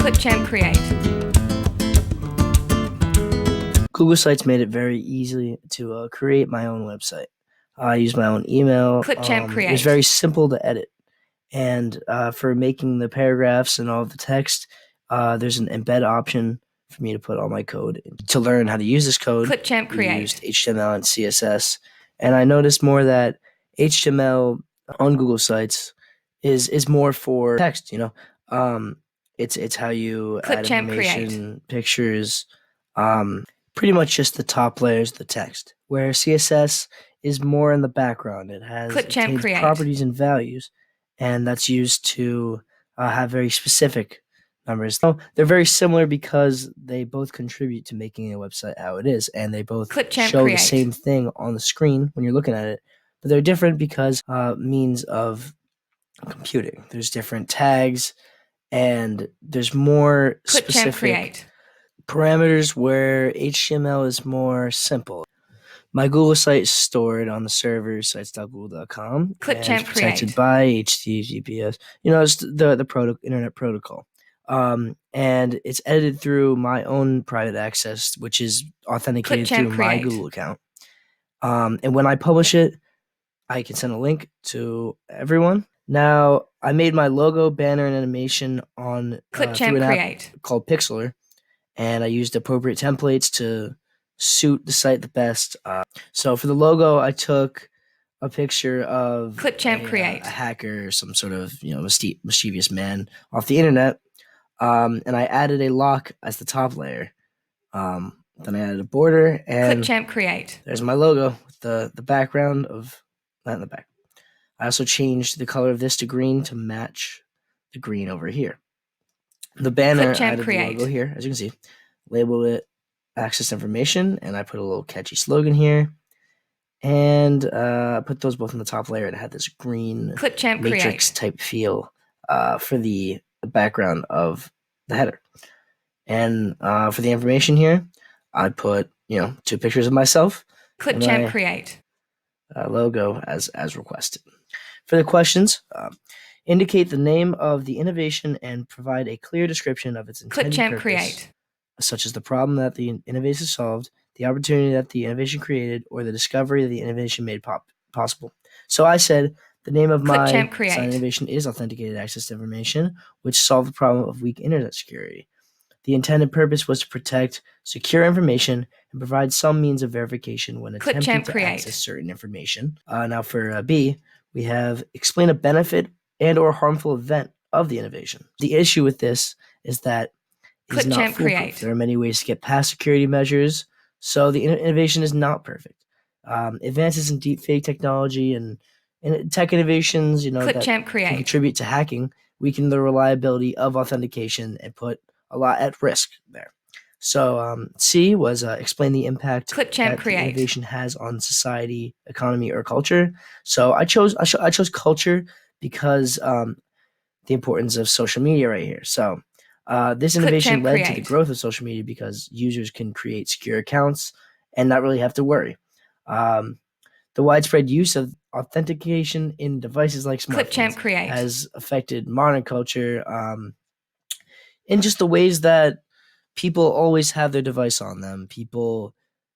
Clipchamp Create. Google Sites made it very easy to create my own website. I used my own email. Clipchamp Create. It was very simple to edit. And for making the paragraphs and all of the text, there's an embed option for me to put all my code. To learn how to use this code, Clipchamp we Create. used HTML and CSS. And I noticed more that HTML on Google Sites is more for text, It's how you add Clipchamp information, pictures, pretty much just the top layers of the text. Where CSS is more in the background. It has Clipchamp Create. properties and values, and that's used to have very specific numbers. So they're very similar because they both contribute to making a website how it is, and they both Clipchamp show Create. the same thing on the screen when you're looking at it. But they're different because means of computing. There's different tags, and there's more Clipchamp specific Create. parameters where HTML is more simple. My Google site is stored on the server sites.google.com. Clipchamp and it's protected Create. by HTTPS. It's the internet protocol. And it's edited through my own private access, which is authenticated Clipchamp through my Create. Google account. And when I publish it, I can send a link to everyone. Now, I made my logo, banner, and animation on through Clipchamp an app Create. called Pixlr, and I used appropriate templates to suit the site the best. So for the logo, I took a picture of Clipchamp Create. a hacker, some sort of mischievous man off the internet, and I added a lock as the top layer. Then I added a border, and Clipchamp Create. there's my logo with the background of that in the back. I also changed the color of this to green to match the green over here. The banner, Clipchamp I added Create. the logo here, as you can see, labeled it access information, and I put a little catchy slogan here, and put those both in the top layer. It had this green Clipchamp matrix Create. type feel for the background of the header. And for the information here, I put 2 pictures of myself, Clipchamp my- Create. logo as requested. For the questions, indicate the name of the innovation and provide a clear description of its intended Clipchamp purpose, Create. such as the problem that the innovation solved, the opportunity that the innovation created, or the discovery that the innovation made possible. So I said the name of my Clipchamp Create. design innovation is authenticated access to information, which solved the problem of weak internet security. The intended purpose was to protect secure information and provide some means of verification when attempting Clipchamp to Create. access certain information. Now for B, we have explain a benefit and or harmful event of the innovation. The issue with this is that it's not Clipchamp foolproof. Create. There are many ways to get past security measures, so the innovation is not perfect. Advances in deepfake technology and tech innovations, that Clipchamp can Create. contribute to hacking, weaken the reliability of authentication and put a lot at risk there. So C was explain the impact Clipchamp that the Create. innovation has on society, economy, or culture. So I chose culture because the importance of social media right here. So this innovation Clipchamp led to the Create. growth of social media because users can create secure accounts and not really have to worry. The widespread use of authentication in devices like Clipchamp smartphones Create. has affected modern culture in just the ways that people always have their device on them. People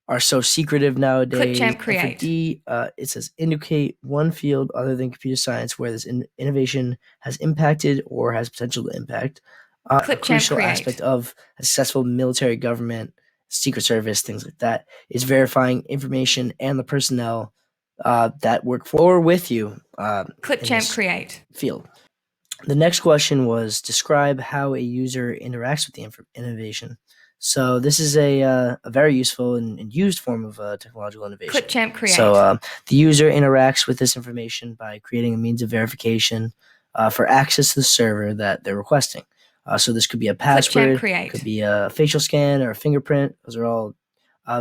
are so secretive nowadays. Clipchamp And for Create. D, it says indicate one field other than computer science where this innovation has impacted or has potential to impact. A Clipchamp crucial Create. aspect of a successful military government, secret service, things like that, is verifying information and the personnel that work for or with you in Clipchamp this Create. field. The next question was describe how a user interacts with the innovation. So this is a very useful and used form of technological innovation. Clipchamp Create. So the user interacts with this information by creating a means of verification for access to the server that they're requesting. So this could be a password, Create. could be a facial scan or a fingerprint. Those are all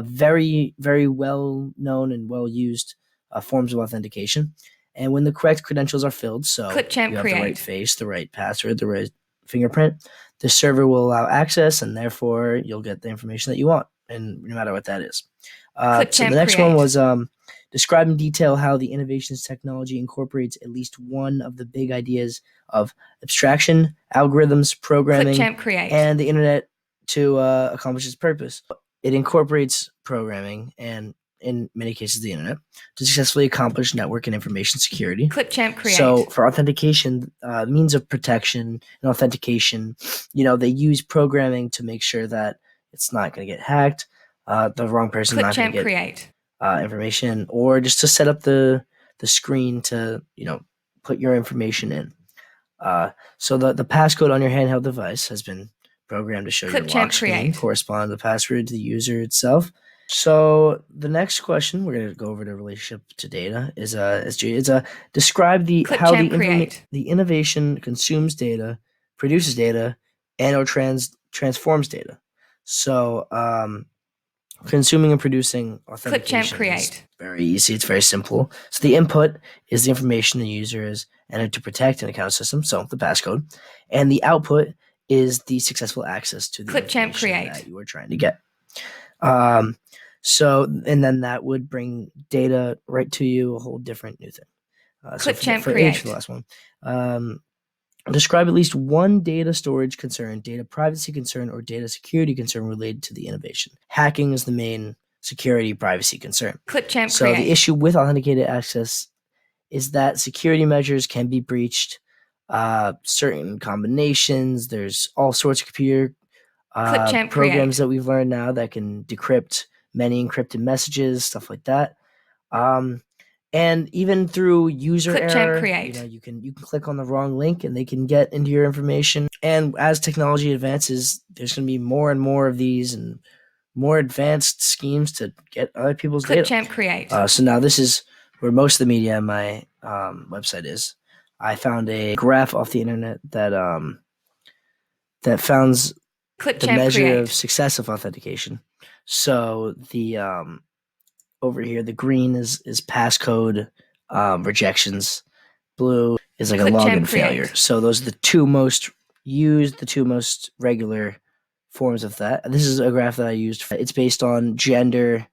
very, very well known and well used forms of authentication. And when the correct credentials are filled, so Clipchamp you have Create. the right face, the right password, the right fingerprint, the server will allow access, and therefore you'll get the information that you want, and no matter what that is. So Clipchamp the next one Create. was Describe in detail how the innovations technology incorporates at least one of the big ideas of abstraction, algorithms, programming, Clipchamp create. and the internet to accomplish its purpose. It incorporates programming and, in many cases, the internet to successfully accomplish network and information security. Clipchamp create. So for authentication, means of protection and authentication, they use programming to make sure that it's not going to get hacked. The wrong person not going to Clipchamp get create. Information, or just to set up the screen to put your information in. So the passcode on your handheld device has been programmed to show your lock screen correspond to the password to the user itself. So the next question we're going to go over the relationship to data is describe how the innovation consumes data, produces data, and or transforms data. So consuming and producing authentication is very easy. It's very simple. So the input is the information the user has entered to protect an account system, so the passcode, and the output is the successful access to the information that you are trying to get. And then that would bring data right to you, a whole different new thing. Clipchamp for H, for the last one, describe at least one data storage concern, data privacy concern, or data security concern related to the innovation. Hacking is the main security privacy concern. So the issue with authenticated access is that security measures can be breached. Certain combinations, there's all sorts of computer programs that we've learned now that can decrypt many encrypted messages, stuff like that. And even through user error, you can click on the wrong link and they can get into your information. And as technology advances, there's going to be more and more of these and more advanced schemes to get other people's data. So now this is where most of the media on my website is. I found a graph off the internet that founds the measure of success of authentication. So the over here, the green is passcode rejections. Blue is like a login failure. So those are the two most used, the two most regular forms of that. This is a graph that I used. It's based on gender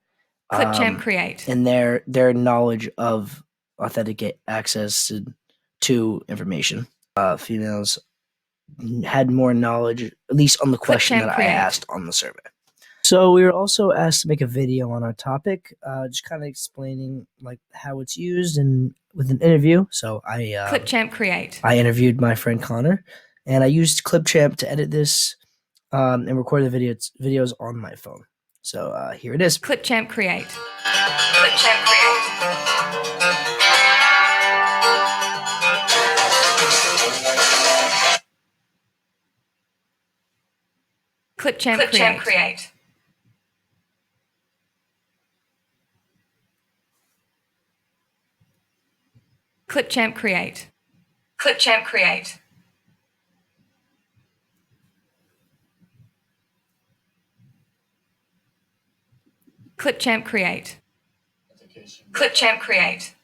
and their knowledge of authenticate access to information. Females had more knowledge, at least on the question that I asked on the survey. So we were also asked to make a video on our topic, just kind of explaining like how it's used and with an interview. So I interviewed my friend Connor, and I used Clipchamp to edit this and record the videos on my phone. So here it is. Clipchamp create. Clipchamp create. Clipchamp create. Clipchamp create. Clipchamp create. Clipchamp create.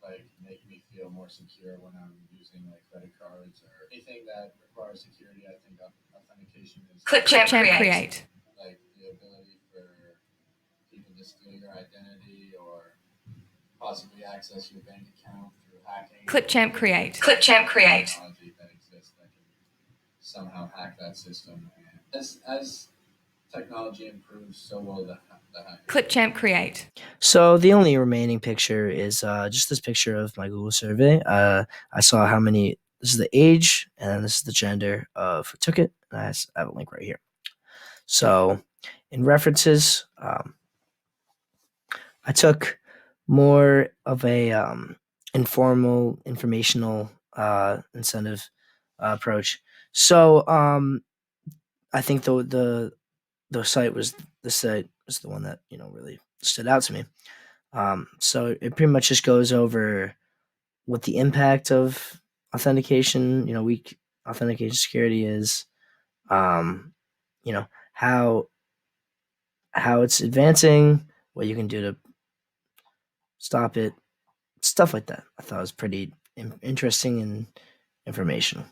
Like make me feel more secure when I'm using like credit cards or anything that requires security. I think authentication is Clipchamp create. Like the ability for people to steal your identity or possibly access your bank account through hacking. Clipchamp create. Clipchamp create. Technology that exists that can somehow hack that system. And as technology improves, so will the hack. Clipchamp create. So the only remaining picture is just this picture of my Google survey. I saw how many. This is the age, and then this is the gender of who took it. And I have a link right here. So in references, I took more of a informal, informational incentive approach. So I think the site was the one that really stood out to me. So it pretty much just goes over what the impact of authentication, weak authentication security is, how it's advancing, what you can do to stop it, stuff like that. I thought it was pretty interesting and informational.